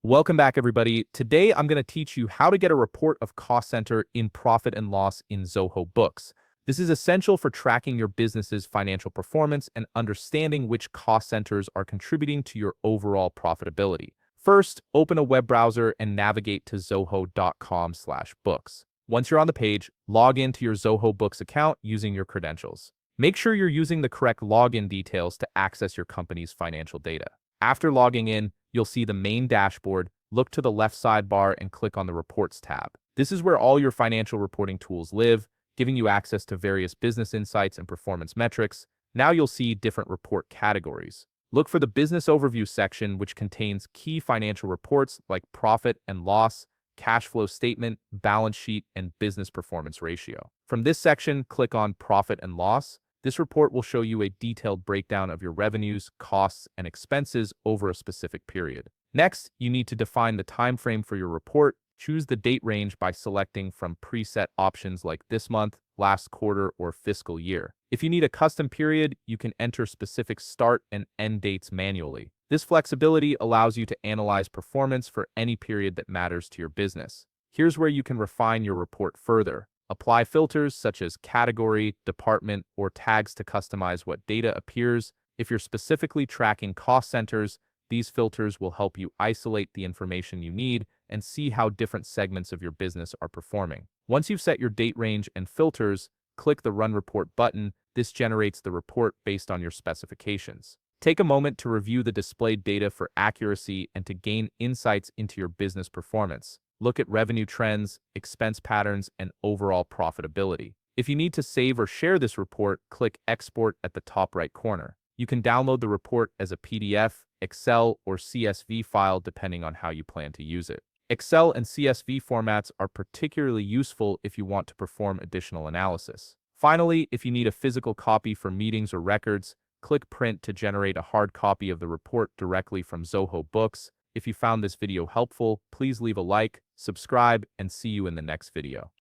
Welcome back, everybody. Today, I'm going to teach you how to get a report of cost center in profit and loss in Zoho Books. This is essential for tracking your business's financial performance and understanding which cost centers are contributing to your overall profitability. First, open a web browser and navigate to zoho.com/books. Once you're on the page, log into your Zoho Books account using your credentials. Make sure you're using the correct login details to access your company's financial data. After logging in, you'll see the main dashboard. Look to the left sidebar and click on the Reports tab. This is where all your financial reporting tools live, giving you access to various business insights and performance metrics. Now you'll see different report categories. Look for the Business Overview section, which contains key financial reports like profit and loss, cash flow statement, balance sheet, and business performance ratio. From this section, click on Profit and Loss. This report will show you a detailed breakdown of your revenues, costs, and expenses over a specific period. Next, you need to define the time frame for your report. Choose the date range by selecting from preset options like this month, last quarter, or fiscal year. If you need a custom period, you can enter specific start and end dates manually. This flexibility allows you to analyze performance for any period that matters to your business. Here's where you can refine your report further. Apply filters such as category, department, or tags to customize what data appears. If you're specifically tracking cost centers, these filters will help you isolate the information you need and see how different segments of your business are performing. Once you've set your date range and filters, click the Run Report button. This generates the report based on your specifications. Take a moment to review the displayed data for accuracy and to gain insights into your business performance. Look at revenue trends, expense patterns, and overall profitability. If you need to save or share this report, click Export at the top right corner. You can download the report as a PDF, Excel, or CSV file depending on how you plan to use it. Excel and CSV formats are particularly useful if you want to perform additional analysis. Finally, if you need a physical copy for meetings or records, click Print to generate a hard copy of the report directly from Zoho Books. If you found this video helpful, please leave a like, subscribe, and see you in the next video.